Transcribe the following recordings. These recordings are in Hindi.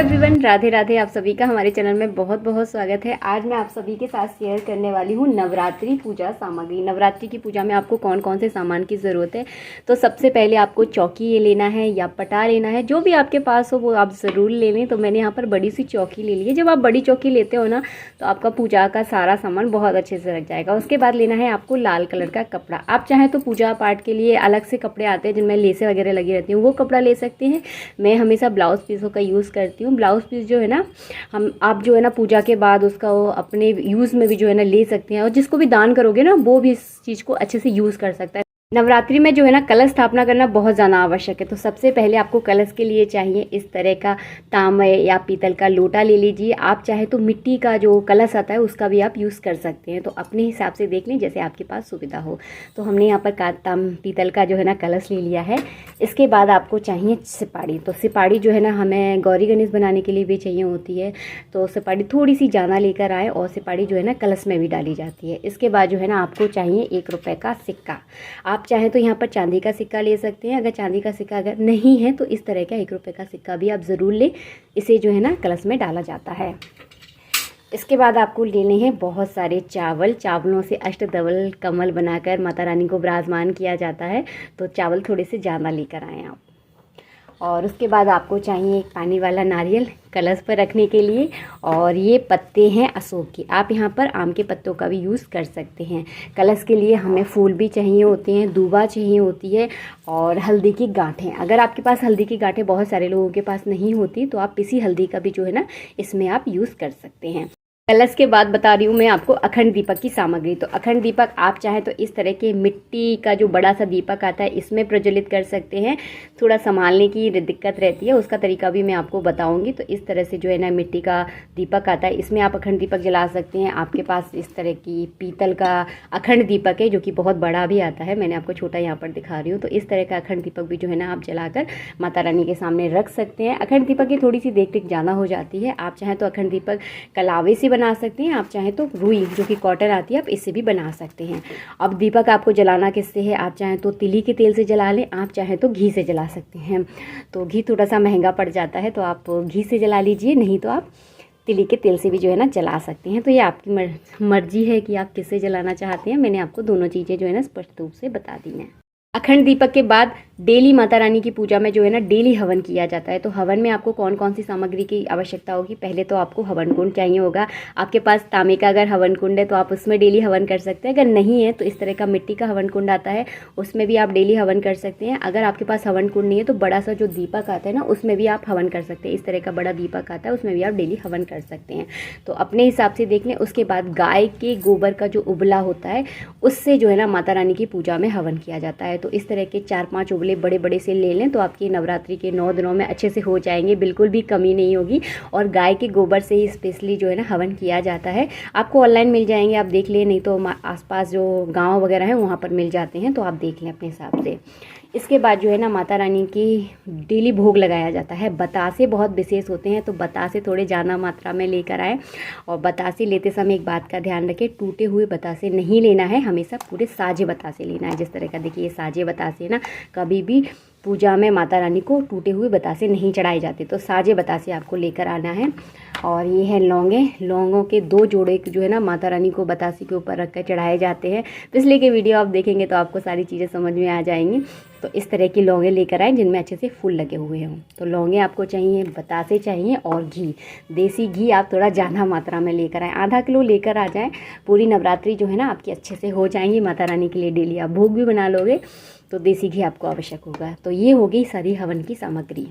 एवरीवन, राधे राधे। आप सभी का हमारे चैनल में बहुत बहुत स्वागत है। आज मैं आप सभी के साथ शेयर करने वाली हूँ नवरात्रि पूजा सामग्री। नवरात्रि की पूजा में आपको कौन कौन से सामान की ज़रूरत है। तो सबसे पहले आपको चौकी ये लेना है या पटा लेना है, जो भी आपके पास हो वो आप ज़रूर ले लें। तो मैंने यहाँ पर बड़ी सी चौकी ले ली है। जब आप बड़ी चौकी लेते हो ना तो आपका पूजा का सारा सामान बहुत अच्छे से रख जाएगा। उसके बाद लेना है आपको लाल कलर का कपड़ा। आप चाहें तो पूजा पाठ के लिए अलग से कपड़े आते हैं जिनमें लेसें वगैरह लगी रहती हैं, वो कपड़ा ले सकते हैं। मैं हमेशा ब्लाउज़ पीसों का यूज़ करती हूँ। ब्लाउज़ पीस जो है ना आप जो है ना पूजा के बाद उसका वो अपने यूज़ में भी जो है ना ले सकते हैं, और जिसको भी दान करोगे ना वो भी इस चीज़ को अच्छे से यूज़ कर सकता है। नवरात्रि में जो है ना कलश स्थापना करना बहुत ज़्यादा आवश्यक है। तो सबसे पहले आपको कलश के लिए चाहिए इस तरह का तांबे या पीतल का लोटा ले लीजिए। आप चाहे तो मिट्टी का जो कलश आता है उसका भी आप यूज़ कर सकते हैं। तो अपने हिसाब से देख लें जैसे आपके पास सुविधा हो। तो हमने यहाँ पर पीतल का जो है ना कलश ले लिया है। इसके बाद आपको चाहिए सिपाड़ी। तो सिपाड़ी जो है ना हमें गौरी गणेश बनाने के लिए भी चाहिए होती है। तो सिपाड़ी थोड़ी सी ज़्यादा लेकर आए, और सिपाड़ी जो है ना कलश में भी डाली जाती है। इसके बाद जो है ना आपको चाहिए 1 रुपये का सिक्का। आप चाहें तो यहाँ पर चांदी का सिक्का ले सकते हैं। अगर चांदी का सिक्का अगर नहीं है तो इस तरह का 1 रुपये का सिक्का भी आप ज़रूर लें। इसे जो है ना कलश में डाला जाता है। इसके बाद आपको लेने हैं बहुत सारे चावल। चावलों से अष्टदवल कमल बनाकर माता रानी को विराजमान किया जाता है। तो चावल थोड़े से ज़्यादा लेकर आएँ आप। और उसके बाद आपको चाहिए एक पानी वाला नारियल कलश पर रखने के लिए। और ये पत्ते हैं अशोक के। आप यहाँ पर आम के पत्तों का भी यूज़ कर सकते हैं। कलश के लिए हमें फूल भी चाहिए होते हैं, दूबा चाहिए होती है, और हल्दी की गांठें। अगर आपके पास हल्दी की गांठें बहुत सारे लोगों के पास नहीं होती तो आप पिसी हल्दी का भी जो है ना इसमें आप यूज़ कर सकते हैं। कलश के बाद बता रही हूँ मैं आपको अखंड दीपक की सामग्री। तो अखंड दीपक आप चाहें तो इस तरह के मिट्टी का जो बड़ा सा दीपक आता है इसमें प्रज्वलित कर सकते हैं। थोड़ा संभालने की दिक्कत रहती है, उसका तरीका भी मैं आपको बताऊंगी। तो इस तरह से जो है ना मिट्टी का दीपक आता है, इसमें आप अखंड दीपक जला सकते हैं। आपके पास इस तरह की पीतल का अखंड दीपक है जो कि बहुत बड़ा भी आता है। मैंने आपको छोटा यहाँ पर दिखा रही हूँ। तो इस तरह का अखंड दीपक भी जो है ना आप जलाकर माता रानी के सामने रख सकते हैं। अखंड दीपक की थोड़ी सी देख रेख ज़्यादा हो जाती है। आप चाहें तो अखंड दीपक कलावे से बना सकते हैं। आप चाहें तो रुई जो कि कॉटन आती है आप इससे भी बना सकते हैं। अब दीपक आपको जलाना किससे है, आप चाहें तो तिली के तेल से जला लें, आप चाहें तो घी से जला सकते हैं। तो घी थोड़ा सा महंगा पड़ जाता है तो आप घी से जला लीजिए, नहीं तो आप तिली के तेल से भी जो है ना जला सकते हैं। तो ये आपकी मर्जी है कि आप किससे जलाना चाहते हैं। मैंने आपको दोनों चीज़ें जो है ना स्पष्ट रूप से बता दी हैं। अखंड दीपक के बाद डेली माता रानी की पूजा में जो है ना डेली हवन किया जाता है। तो हवन में आपको कौन कौन सी सामग्री की आवश्यकता होगी। पहले तो आपको हवन कुंड चाहिए होगा। आपके पास तांबे का अगर हवन कुंड है तो आप उसमें डेली हवन कर सकते हैं। अगर नहीं है तो इस तरह का मिट्टी का हवन कुंड आता है, उसमें भी आप डेली हवन कर सकते हैं। अगर आपके पास हवन कुंड नहीं है तो बड़ा सा जो दीपक आता है ना उसमें भी आप हवन कर सकते हैं। इस तरह का बड़ा दीपक आता है उसमें भी आप डेली हवन कर सकते हैं। तो अपने हिसाब से देख लें। उसके बाद गाय के गोबर का जो उबला होता है उससे जो है ना माता रानी की पूजा में हवन किया जाता है। तो इस तरह के 4-5 उबले बड़े बड़े से ले लें तो आपकी नवरात्रि के 9 दिनों में अच्छे से हो जाएंगे, बिल्कुल भी कमी नहीं होगी। और गाय के गोबर से ही स्पेशली जो है ना हवन किया जाता है। आपको ऑनलाइन मिल जाएंगे, आप देख लें, नहीं तो आसपास जो गांव वगैरह है वहाँ पर मिल जाते हैं, तो आप देख लें अपने हिसाब से। इसके बाद जो है ना माता रानी की डेली भोग लगाया जाता है। बतासे बहुत विशेष होते हैं तो बतासे थोड़े ज़्यादा मात्रा में लेकर आए। और बतासे लेते समय एक बात का ध्यान रखें, टूटे हुए बतासे नहीं लेना है, हमेशा पूरे साजे बतासे लेना है। जिस तरह का देखिए ये साजे बतासे ना कभी भी पूजा में माता रानी को टूटे हुए बतासे नहीं चढ़ाए जाते। तो साजे बतासे आपको लेकर आना है। और ये है लौंगे। लौंगों के 2 जोड़े जो है ना माता रानी को बतासे के ऊपर रखकर चढ़ाए जाते हैं। पिछले के वीडियो आप देखेंगे तो आपको सारी चीज़ें समझ में आ जाएंगी। तो इस तरह की लौंगे लेकर आए जिनमें अच्छे से फूल लगे हुए हों। तो लौंगे आपको चाहिए, बतासे चाहिए, और घी, देसी घी आप थोड़ा ज़्यादा मात्रा में लेकर आएँ। आधा किलो लेकर आ जाएँ। पूरी नवरात्रि जो है ना आपकी अच्छे से हो जाएंगी। माता रानी के लिए डेली आप भोग भी बना लोगे तो देसी घी आपको आवश्यक होगा। तो ये होगी सारी हवन की सामग्री।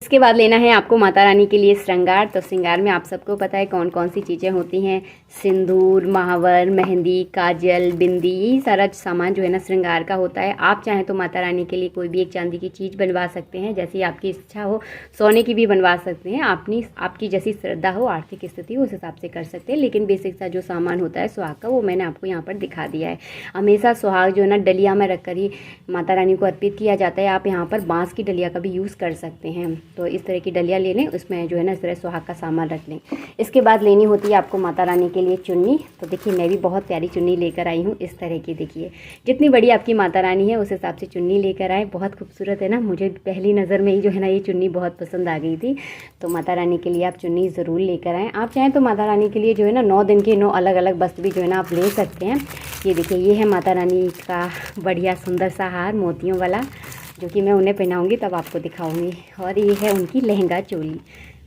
इसके बाद लेना है आपको माता रानी के लिए श्रृंगार। तो श्रृंगार में आप सबको पता है कौन कौन सी चीज़ें होती हैं। सिंदूर, महावर, मेहंदी, काजल, बिंदी, यही सारा सामान जो है ना श्रृंगार का होता है। आप चाहें तो माता रानी के लिए कोई भी एक चांदी की चीज़ बनवा सकते हैं, जैसी आपकी इच्छा हो। सोने की भी बनवा सकते हैं, आपकी जैसी श्रद्धा हो, आर्थिक स्थिति हो, उस हिसाब से कर सकते हैं। लेकिन बेसिक सा जो सामान होता है सुहाग का वो मैंने आपको यहाँ पर दिखा दिया है। हमेशा सुहाग जो है ना डलिया में रख कर ही माता रानी को अर्पित किया जाता है। आप यहाँ पर बाँस की डलिया का भी यूज़ कर सकते हैं। तो इस तरह की डलिया ले लें, उसमें जो है ना इस तरह सुहाग का सामान रख लें। इसके बाद लेनी होती है आपको माता रानी के के लिए चुन्नी, तो देखिए मैं भी बहुत प्यारी चुन्नी लेकर आई हूँ इस तरह की। देखिए जितनी बड़ी आपकी माता रानी है उस हिसाब से चुन्नी लेकर आए। बहुत खूबसूरत है ना, मुझे पहली नज़र में ही जो है ना ये चुन्नी बहुत पसंद आ गई थी। तो माता रानी के लिए आप चुन्नी ज़रूर लेकर आएँ। आप चाहें तो माता रानी के लिए जो है ना 9 दिन के 9 अलग अलग वस्त्र भी जो है ना आप ले सकते हैं। ये देखिए ये है माता रानी का बढ़िया सुंदर सा हार मोतियों वाला, जो कि मैं उन्हें पहनाऊँगी तब आपको दिखाऊँगी। और ये है उनकी लहंगा चोली।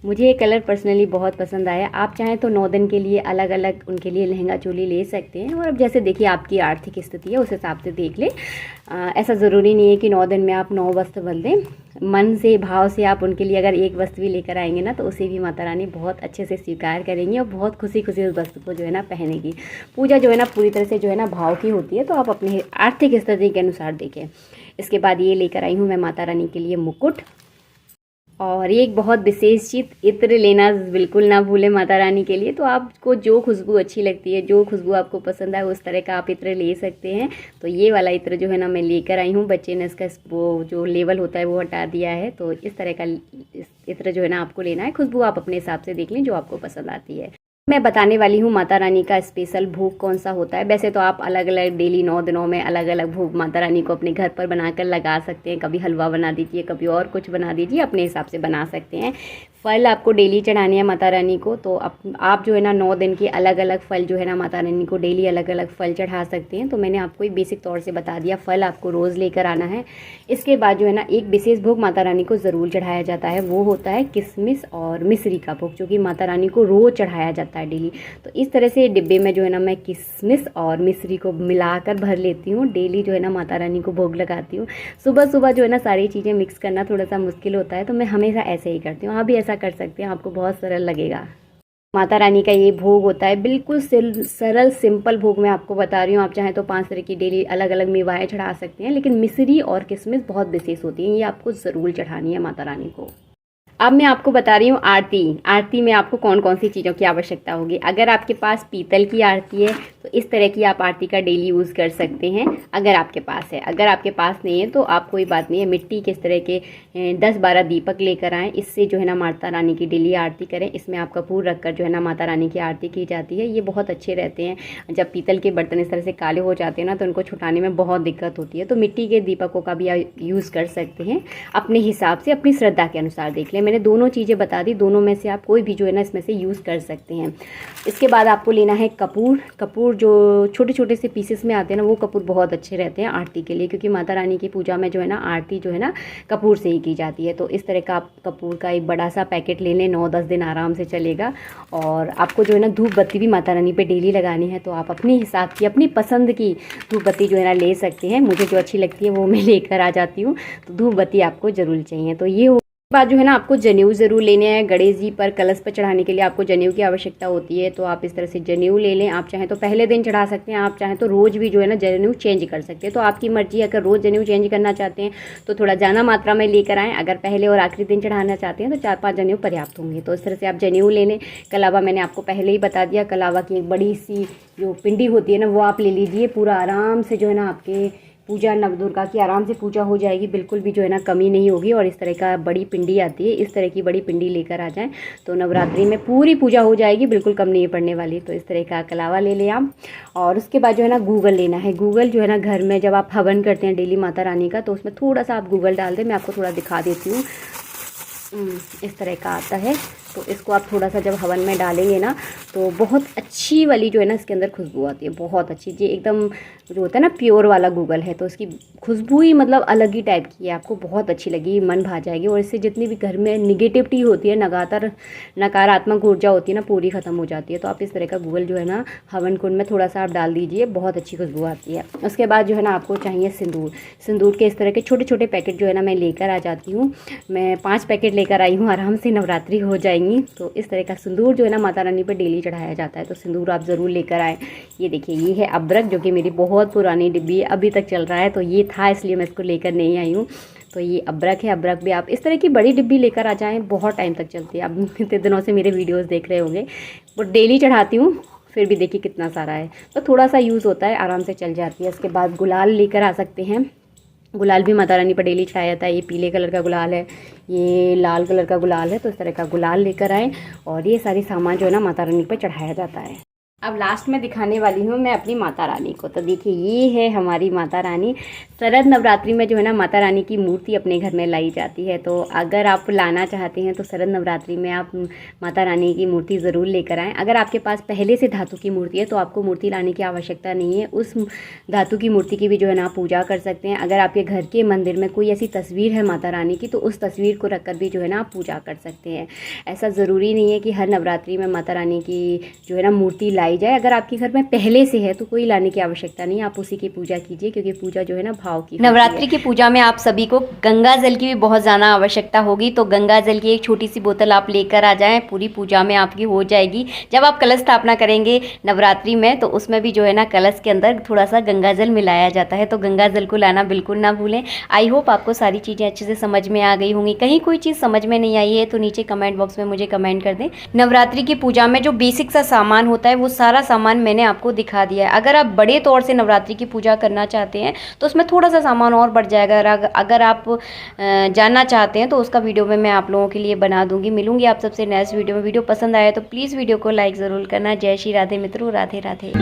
मुझे ये कलर पर्सनली बहुत पसंद आया। आप चाहें तो 9 दिन के लिए अलग अलग उनके लिए लहंगा चोली ले सकते हैं। और अब जैसे देखिए आपकी आर्थिक स्थिति है उस हिसाब से देख लें। ऐसा ज़रूरी नहीं है कि 9 दिन में आप 9 वस्त्र बदलें। मन से भाव से आप उनके लिए अगर एक वस्त्र भी लेकर आएंगे ना तो उसे भी माता रानी बहुत अच्छे से स्वीकार करेंगी और बहुत खुशी खुशी उस वस्त्र को जो है ना पहनेगी। पूजा जो है ना पूरी तरह से जो है ना भाव की होती है, तो आप अपने आर्थिक स्थिति के अनुसार देखें। इसके बाद ये लेकर आई हूँ मैं माता रानी के लिए मुकुट। और ये एक बहुत विशेष चीज़, इत्र लेना बिल्कुल ना भूलें माता रानी के लिए। तो आपको जो खुशबू अच्छी लगती है, जो खुशबू आपको पसंद है उस तरह का आप इत्र ले सकते हैं। तो ये वाला इत्र जो है ना मैं लेकर आई हूँ। बच्चे ने इसका वो जो लेवल होता है वो हटा दिया है। तो इस तरह का इत्र जो है ना आपको लेना है। खुशबू आप अपने हिसाब से देख लें जो आपको पसंद आती है। मैं बताने वाली हूँ माता रानी का स्पेशल भोग कौन सा होता है। वैसे तो आप अलग अलग डेली 9 दिनों में अलग अलग भोग माता रानी को अपने घर पर बनाकर लगा सकते हैं। कभी हलवा बना दीजिए, कभी और कुछ बना दीजिए, अपने हिसाब से बना सकते हैं। फल आपको डेली चढ़ानी है माता रानी को, तो आप जो है ना 9 दिन के अलग अलग फल जो है ना माता रानी को डेली अलग अलग फल चढ़ा सकते हैं। तो मैंने आपको एक बेसिक तौर से बता दिया, फल आपको रोज़ लेकर आना है। इसके बाद जो है ना एक विशेष भोग माता रानी को ज़रूर चढ़ाया जाता है, वो होता है किशमिश और मिश्री का भोग, जो कि माता रानी को रोज़ चढ़ाया जाता है डेली। तो इस तरह से डिब्बे में जो है ना मैं किशमिश और मिश्री को मिलाकर भर लेती हूँ। डेली जो है ना माता रानी को भोग लगाती हूँ। सुबह सुबह जो है ना सारी चीज़ें मिक्स करना थोड़ा सा मुश्किल होता है, तो मैं हमेशा ऐसे ही करती हूँ। आप भी ऐसा कर सकते हैं, आपको बहुत सरल लगेगा। माता रानी का ये भोग होता है बिल्कुल सरल सिंपल भोग मैं आपको बता रही हूँ। आप चाहें तो 5 तरह की डेली अलग अलग मेवाएं चढ़ा सकते हैं, लेकिन मिश्री और किशमिश बहुत विशेष होती हैं, ये आपको ज़रूर चढ़ानी है माता रानी को। अब मैं आपको बता रही हूँ आरती में आपको कौन कौन सी चीज़ों की आवश्यकता होगी। अगर आपके पास पीतल की आरती है तो इस तरह की आप आरती का डेली यूज़ कर सकते हैं, अगर आपके पास है। अगर आपके पास नहीं है तो आप कोई बात नहीं है, मिट्टी के इस तरह के 10-12 दीपक लेकर आएँ। इससे जो है ना माता रानी की डेली आरती करें। इसमें आप कपूर रखकर जो है ना माता रानी की आरती की जाती है। ये बहुत अच्छे रहते हैं। जब पीतल के बर्तन इस तरह से काले हो जाते हैं ना तो उनको छुटाने में बहुत दिक्कत होती है। तो मिट्टी के दीपकों का भी यूज़ कर सकते हैं, अपने हिसाब से अपनी श्रद्धा के अनुसार देख लें। मैंने दोनों चीज़ें बता दी, दोनों में से आप कोई भी जो है ना इसमें से यूज़ कर सकते हैं। इसके बाद आपको लेना है कपूर जो छोटे छोटे से पीसेस में आते हैं ना, वो कपूर बहुत अच्छे रहते हैं आरती के लिए, क्योंकि माता रानी की पूजा में जो है ना आरती जो है ना कपूर से ही की जाती है। तो इस तरह का आप कपूर का एक बड़ा सा पैकेट ले लें, 9-10 दिन आराम से चलेगा। और आपको जो है ना धूप बत्ती भी माता रानी पे डेली लगानी है, तो आप अपने हिसाब की अपनी पसंद की धूप बत्ती जो है ना ले सकते हैं। मुझे जो अच्छी लगती है वो मैं लेकर आ जाती हूँ। तो धूप बत्ती आपको ज़रूर चाहिए। तो ये बाद जो है ना आपको जनेऊ ज़रूर लेने हैं। गणेश जी पर कलश पर चढ़ाने के लिए आपको जनेऊ की आवश्यकता होती है, तो आप इस तरह से जनेऊ ले लें। आप चाहें तो पहले दिन चढ़ा सकते हैं, आप चाहें तो रोज़ भी जो है ना जनेऊ चेंज कर सकते हैं, तो आपकी मर्जी। अगर रोज़ जनेऊ चेंज करना चाहते हैं तो थोड़ा ज़्यादा मात्रा में लेकर आएँ। अगर पहले और आखिरी दिन चढ़ाना चाहते हैं तो 4-5 जनेऊ पर्याप्त होंगे। तो इस तरह से आप जनेऊ ले लें। कलावा मैंने आपको पहले ही बता दिया, कलावा की एक बड़ी सी जो पिंडी होती है ना वो आप ले लीजिए। पूरा आराम से जो है ना आपके पूजा नवदुर्गा की आराम से पूजा हो जाएगी, बिल्कुल भी जो है ना कमी नहीं होगी। और इस तरह का बड़ी पिंडी आती है, इस तरह की बड़ी पिंडी लेकर आ जाएं तो नवरात्रि में पूरी पूजा हो जाएगी, बिल्कुल कम नहीं पड़ने वाली। तो इस तरह का कलावा ले लें आप। और उसके बाद जो है ना गूगल लेना है। गूगल जो है ना घर में जब आप हवन करते हैं डेली माता रानी का, तो उसमें थोड़ा सा आप गूगल डाल दें। मैं आपको थोड़ा दिखा देती हूँ। इस तरह का आता है, तो इसको आप थोड़ा सा जब हवन में डालेंगे ना तो बहुत अच्छी वाली जो है ना इसके अंदर खुशबू आती है, बहुत अच्छी। ये एकदम जो होता है ना प्योर वाला गूगल है, तो इसकी खुशबू ही मतलब अलग ही टाइप की है, आपको बहुत अच्छी लगी, मन भा जाएगी। और इससे जितनी भी घर में निगेटिविटी होती है, नकारात्मक ऊर्जा होती है ना, पूरी ख़त्म हो जाती है। तो आप इस तरह का गूगल जो है ना हवन कुंड में थोड़ा सा आप डाल दीजिए, बहुत अच्छी खुशबू आती है। उसके बाद जो है ना आपको चाहिए सिंदूर के इस तरह के छोटे छोटे पैकेट जो है ना मैं लेकर आ जाती हूँ। मैं 5 पैकेट लेकर आई हूँ, आराम से नवरात्रि हो जाएंगी। तो इस तरह का सिंदूर जो है ना माता रानी पर डेली चढ़ाया जाता है, तो सिंदूर आप ज़रूर लेकर आएँ। ये देखिए, ये है अबरक, जो कि मेरी बहुत पुरानी डिब्बी है, अभी तक चल रहा है। तो ये था इसलिए मैं इसको लेकर नहीं आई हूँ। तो ये अबरक है, अबरक भी आप इस तरह की बड़ी डिब्बी लेकर आ जाएँ, बहुत टाइम तक चलती है। अब इतने दिनों से मेरे वीडियोज़ देख रहे होंगे, वो डेली चढ़ाती हूँ, फिर भी देखिए कितना सारा है। तो थोड़ा सा यूज़ होता है, आराम से चल जाती है। उसके बाद गुलाल लेकर आ सकते हैं। गुलाल भी माता रानी पर डेली चढ़ाया जाता है। ये पीले कलर का गुलाल है, ये लाल कलर का गुलाल है। तो इस तरह का गुलाल लेकर आएँ और ये सारी सामान जो है ना माता रानी पर चढ़ाया जाता है। अब लास्ट में दिखाने वाली हूँ मैं अपनी माता रानी को। तो देखिए ये है हमारी माता रानी। शरद नवरात्रि में जो है ना माता रानी की मूर्ति अपने घर में लाई जाती है। तो अगर आप लाना चाहते हैं तो शरद नवरात्रि में आप माता रानी की मूर्ति ज़रूर लेकर आएँ। अगर आपके पास पहले से धातु की मूर्ति है तो आपको मूर्ति लाने की आवश्यकता नहीं है। उस धातु की मूर्ति की भी जो है ना आप पूजा कर सकते हैं। अगर आपके घर के मंदिर में कोई ऐसी तस्वीर है माता रानी की तो उस तस्वीर को रख कर भी जो है ना आप पूजा कर सकते हैं। ऐसा ज़रूरी नहीं है कि हर नवरात्रि में माता रानी की जो है ना मूर्ति लाई जाए। अगर आपके घर में पहले से है तो कोई लाने की आवश्यकता नहीं, आप उसी की पूजा कीजिए, क्योंकि पूजा जो है ना भाव की। नवरात्रि की पूजा में आप सभी को गंगा जल की भी बहुत ज़्यादा आवश्यकता होगी। तो गंगा जल की एक छोटी सी बोतल आप लेकर आ जाएं, पूरी पूजा में आपकी हो जाएगी। जब आप कलश स्थापना करेंगे नवरात्रि में तो उसमें भी जो है ना कलश के अंदर थोड़ा सा गंगा जल मिलाया जाता है। तो गंगा जल को लाना बिल्कुल ना भूलें। आई होप आपको सारी चीज़ें अच्छे से समझ में आ गई होंगी। कहीं कोई चीज़ समझ में नहीं आई है तो नीचे कमेंट बॉक्स में मुझे कमेंट कर दें। नवरात्रि की पूजा में जो बेसिक सा सामान होता है वो सारा सामान मैंने आपको दिखा दिया है। अगर आप बड़े तौर से नवरात्रि की पूजा करना चाहते हैं तो उसमें थोड़ा सा सामान और बढ़ जाएगा। अगर आप जानना चाहते हैं तो उसका वीडियो में मैं आप लोगों के लिए बना दूंगी। मिलूंगी आप सबसे नेक्स्ट वीडियो में। वीडियो पसंद आया तो प्लीज़ वीडियो को लाइक ज़रूर करना। जय श्री राधे मित्रों, राधे राधे।